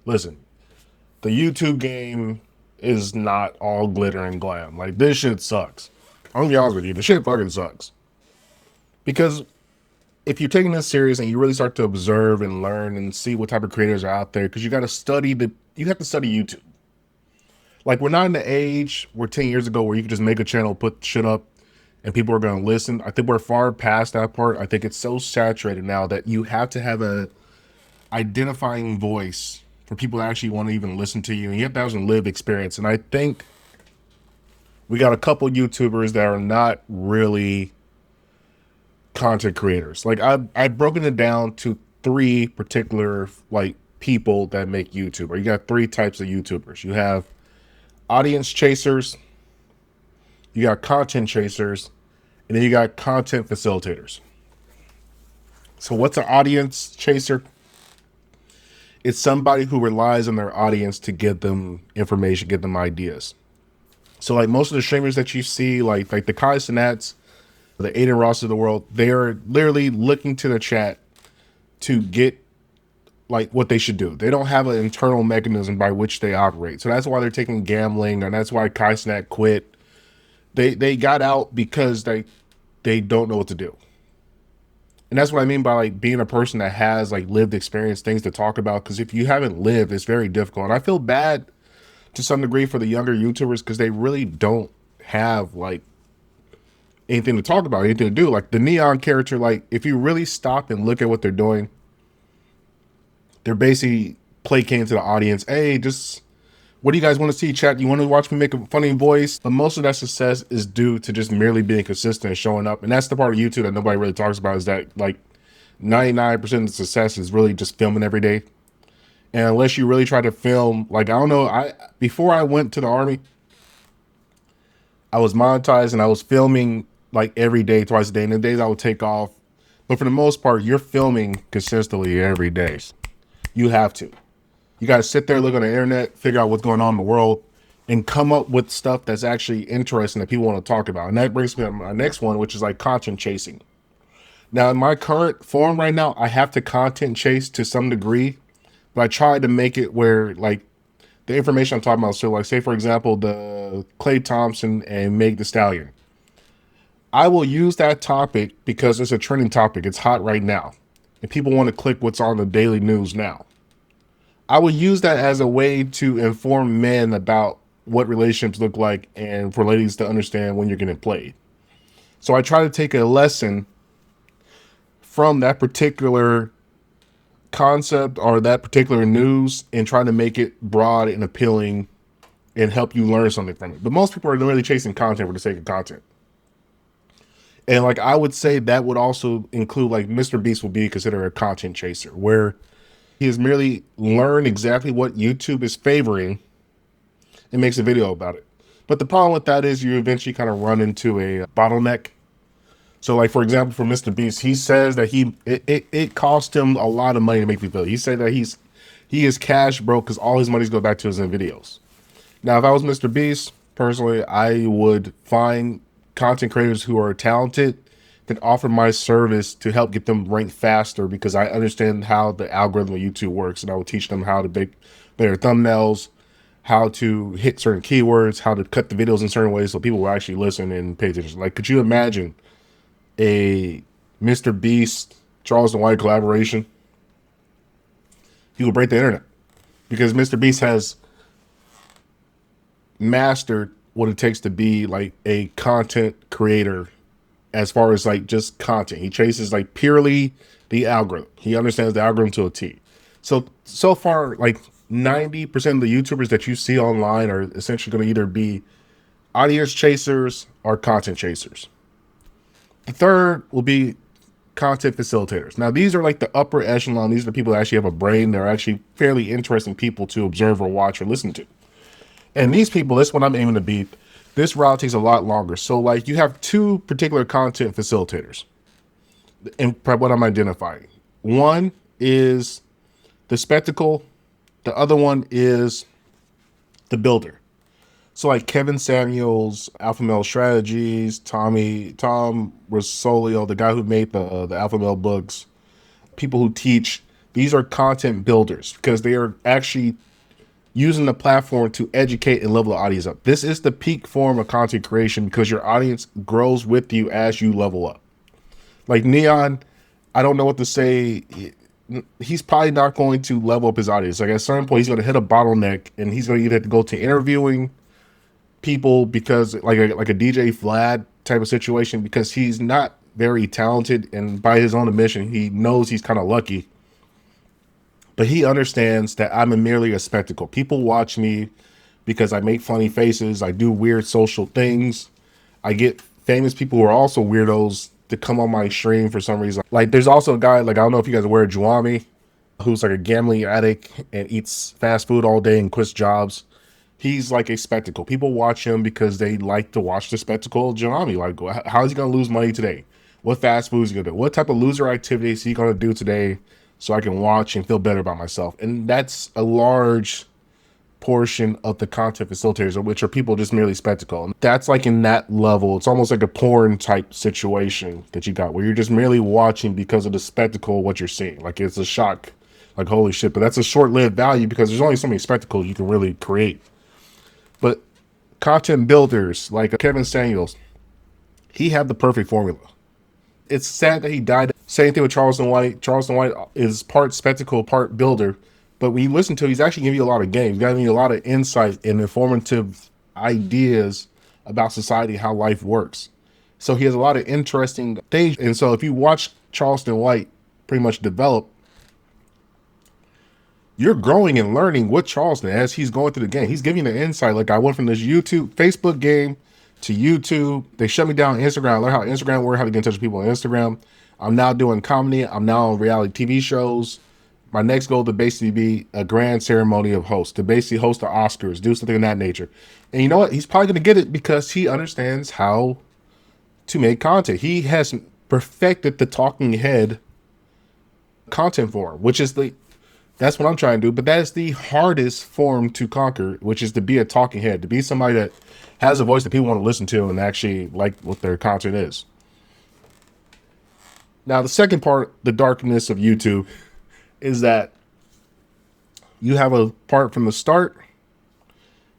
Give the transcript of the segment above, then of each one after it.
listen, the YouTube game is not all glitter and glam. Like, this shit sucks. I'm gonna be honest with you, the shit fucking sucks. Because if you're taking this serious and you really start to observe and learn and see what type of creators are out there, because you have to study YouTube. Like, we're not in the age where 10 years ago where you could just make a channel, put shit up, and people are going to listen. I think we're far past that part. I think it's so saturated now that you have to have a identifying voice for people to actually want to even listen to you. And you have to have some lived experience. And I think we got a couple YouTubers that are not really content creators. Like, I've broken it down to three particular like people that make YouTube. Or you got three types of YouTubers. You have audience chasers, you got content chasers, and then you got content facilitators. So what's an audience chaser? It's somebody who relies on their audience to give them information, give them ideas. So like most of the streamers that you see, like the Kai Cenats, the Aiden Ross of the world, they are literally looking to the chat to get like what they should do. They don't have an internal mechanism by which they operate. So that's why they're taking gambling, and that's why Kai Cenat quit. They got out because they don't know what to do. And that's what I mean by like being a person that has like lived experience, things to talk about. Because if you haven't lived, it's very difficult. And I feel bad to some degree for the younger YouTubers because they really don't have like anything to talk about, anything to do. Like the Neon character, like if you really stop and look at what they're doing, they're basically placating to the audience. Hey, just what do you guys want to see, chat? You want to watch me make a funny voice? But most of that success is due to just merely being consistent and showing up. And that's the part of YouTube that nobody really talks about, is that like 99% of the success is really just filming every day. And unless you really try to film, like, I don't know, before I went to the army, I was monetized and I was filming like every day, twice a day. And the days I would take off. But for the most part, you're filming consistently every day. You have to. You got to sit there, look on the internet, figure out what's going on in the world, and come up with stuff that's actually interesting that people want to talk about. And that brings me to my next one, which is like content chasing. Now, in my current form right now, I have to content chase to some degree, but I try to make it where like the information I'm talking about. So like, say for example, the Klay Thompson and Meg Thee Stallion. I will use that topic because it's a trending topic. It's hot right now. And people want to click what's on the daily news now. I would use that as a way to inform men about what relationships look like and for ladies to understand when you're getting played. So I try to take a lesson from that particular concept or that particular news and try to make it broad and appealing and help you learn something from it. But most people are really chasing content for the sake of content. And like I would say that would also include like Mr. Beast will be considered a content chaser, where he has merely learned exactly what YouTube is favoring and makes a video about it. But the problem with that is you eventually kind of run into a bottleneck. So like, for example, for Mr. Beast, he says that it cost him a lot of money to make the video. He said that he is cash broke because all his money's go back to his videos. Now, if I was Mr. Beast, personally, I would find content creators who are talented that offer my service to help get them ranked faster, because I understand how the algorithm of YouTube works, and I will teach them how to make better thumbnails, how to hit certain keywords, how to cut the videos in certain ways so people will actually listen and pay attention. Like, could you imagine a Mr. Beast, Charleston White collaboration? He will break the internet because Mr. Beast has mastered what it takes to be like a content creator. As far as like just content, he chases like purely the algorithm. He understands the algorithm to a T. So far, like 90% of the YouTubers that you see online are essentially going to either be audience chasers or content chasers. The third will be content facilitators. Now, these are like the upper echelon. These are the people that actually have a brain. They're actually fairly interesting people to observe or watch or listen to. And these people, that's what I'm aiming to be. This route takes a lot longer. So like you have two particular content facilitators and what I'm identifying. One is the spectacle. The other one is the builder. So like Kevin Samuels, Alpha Male Strategies, Tom Rosolio, the guy who made the Alpha Male books, people who teach These are content builders because they are actually using the platform to educate and level the audience up. This is the peak form of content creation because your audience grows with you as you level up. Like Neon, I don't know what to say. He's probably not going to level up his audience. Like at a certain point, he's going to hit a bottleneck, and he's going to either have to go to interviewing people because like a DJ Vlad type of situation because he's not very talented, and by his own admission, he knows he's kind of lucky. But he understands that I'm merely a spectacle. People watch me because I make funny faces. I do weird social things. I get famous people who are also weirdos to come on my stream for some reason. Like there's also a guy, like I don't know if you guys are aware of Juami, who's like a gambling addict and eats fast food all day and quits jobs. He's like a spectacle. People watch him because they like to watch the spectacle of Juami. Like, how is he going to lose money today? What fast food is he going to do? What type of loser activities is he going to do today so I can watch and feel better about myself? And that's a large portion of the content facilitators, which are people just merely spectacle. And that's like in that level. It's almost like a porn type situation that you got where you're just merely watching because of the spectacle of what you're seeing. Like it's a shock, like holy shit. But that's a short-lived value because there's only so many spectacles you can really create. But content builders like Kevin Samuels, he had the perfect formula. It's sad that he died. Same thing with Charleston White. Charleston White is part spectacle, part builder. But when you listen to him, he's actually giving you a lot of games. He's giving you a lot of insight and informative ideas about society, how life works. So he has a lot of interesting things. And so if you watch Charleston White pretty much develop, you're growing and learning with Charleston as he's going through the game. He's giving you the insight. Like I went from this Facebook game to YouTube. They shut me down on Instagram. I learned how Instagram works, how to get in touch with people on Instagram. I'm now doing comedy. I'm now on reality TV shows. My next goal to basically be a grand ceremony of host, to basically host the Oscars, do something of that nature. And you know what? He's probably going to get it because he understands how to make content. He has perfected the talking head content form, which is that's what I'm trying to do. But that is the hardest form to conquer, which is to be a talking head, to be somebody that has a voice that people want to listen to and actually like what their content is. Now, the second part, the darkness of YouTube, is that you have a part from the start,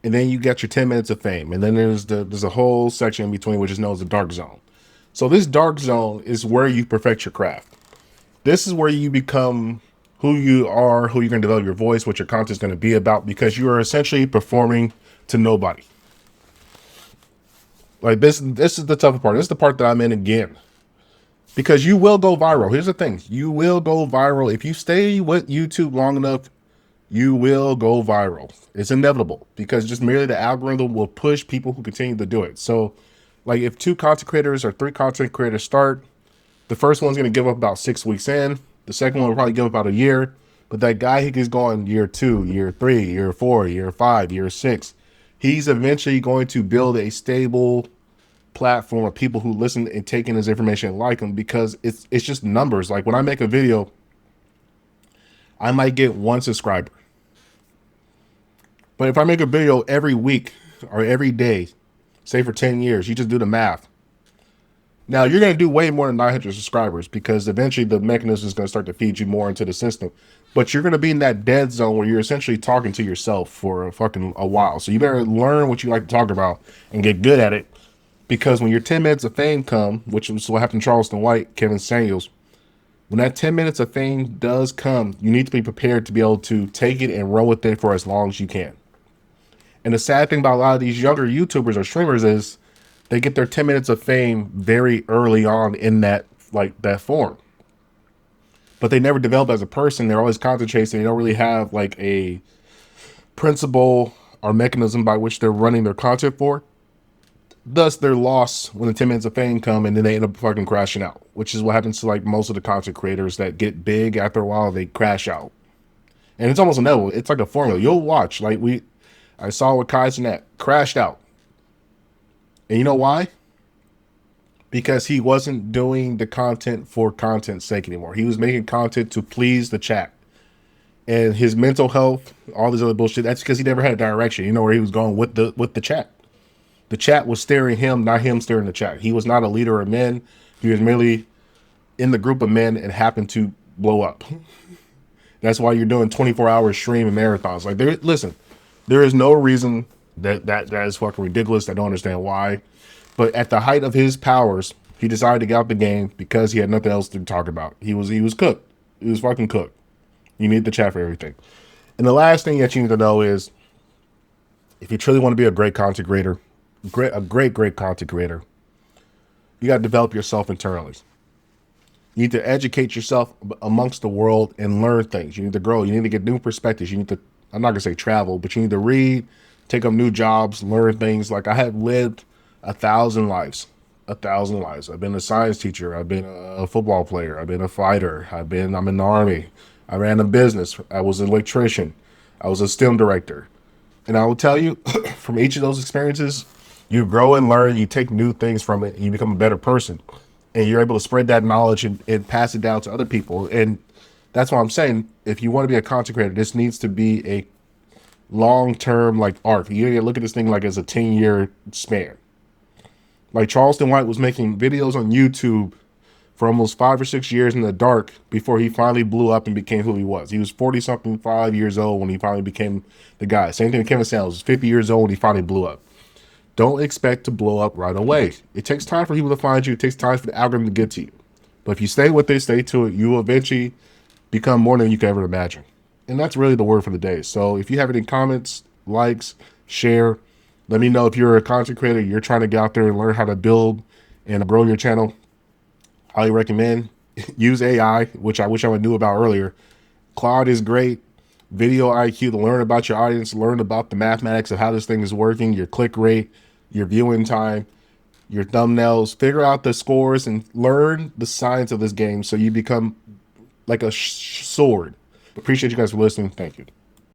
and then you get your 10 minutes of fame, and then there's a whole section in between, which is known as the dark zone. So this dark zone is where you perfect your craft. This is where you become who you are, who you're going to develop your voice, what your content is going to be about, because you are essentially performing to nobody. Like this is the tougher part. This is the part that I'm in again. Because you will go viral. Here's the thing. You will go viral. If you stay with YouTube long enough, you will go viral. It's inevitable because just merely the algorithm will push people who continue to do it. So like if 2 content creators or 3 content creators start, the first one's going to give up about 6 weeks in. The second one will probably give up about a year. But that guy, he gets going year 2, year 3, year 4, year 5, year 6. He's eventually going to build a stable platform of people who listen and take in his information and like him, because it's just numbers. Like when I make a video, I might get 1 subscriber. But if I make a video every week or every day, say for 10 years, you just do the math. Now you're going to do way more than 900 subscribers because eventually the mechanism is going to start to feed you more into the system. But you're going to be in that dead zone where you're essentially talking to yourself for a while. So you better learn what you like to talk about and get good at it. Because when your 10 minutes of fame come, which was what happened to Charleston White, Kevin Samuels, when that 10 minutes of fame does come, you need to be prepared to be able to take it and run with it for as long as you can. And the sad thing about a lot of these younger YouTubers or streamers is they get their 10 minutes of fame very early on in that form. But they never develop as a person. They're always content chasing. They don't really have like a principle or mechanism by which they're running their content for. Thus, they're lost when the 10 minutes of fame come, and then they end up fucking crashing out, which is what happens to like most of the content creators that get big. After a while, they crash out, and it's almost inevitable. It's like a formula. You'll watch, like I saw with Kai Cenat, crashed out, and you know why? Because he wasn't doing the content for content's sake anymore. He was making content to please the chat, and his mental health, all this other bullshit. That's because he never had a direction. You know where he was going with the chat. The chat was steering him, not him steering the chat. He was not a leader of men. He was merely in the group of men and happened to blow up. That's why you're doing 24-hour stream and marathons. Like, listen, there is no reason that is fucking ridiculous. I don't understand why. But at the height of his powers, he decided to get out the game because he had nothing else to talk about. He was cooked. He was fucking cooked. You need the chat for everything. And the last thing that you need to know is, if you truly want to be a great content creator, a great content creator, you got to develop yourself internally. You need to educate yourself amongst the world and learn things. You need to grow. You need to get new perspectives. You need to, I'm not going to say travel, but you need to read, take up new jobs, learn things. Like, I have lived 1,000 lives. 1,000 lives. I've been a science teacher. I've been a football player. I've been a fighter. I'm in the army. I ran a business. I was an electrician. I was a STEM director. And I will tell you, from each of those experiences, you grow and learn. You take new things from it. And you become a better person. And you're able to spread that knowledge and pass it down to other people. And that's why I'm saying, if you want to be a content creator, this needs to be a long-term like arc. You need to look at this thing like as a 10-year span. Like, Charleston White was making videos on YouTube for almost 5 or 6 years in the dark before he finally blew up and became who he was. He was 40-something, 5 years old when he finally became the guy. Same thing with Kevin Cenat. He was 50 years old when he finally blew up. Don't expect to blow up right away. It takes time for people to find you. It takes time for the algorithm to get to you. But if you stay with it, stay to it, you will eventually become more than you can ever imagine. And that's really the word for the day. So if you have any comments, likes, share, let me know if you're a content creator, you're trying to get out there and learn how to build and grow your channel. Highly recommend. Use AI, which I wish I would knew about earlier. Claude is great. Video IQ to learn about your audience, learn about the mathematics of how this thing is working, your click rate, your viewing time, your thumbnails. Figure out the scores and learn the science of this game so you become like a sword. Appreciate you guys for listening. Thank you.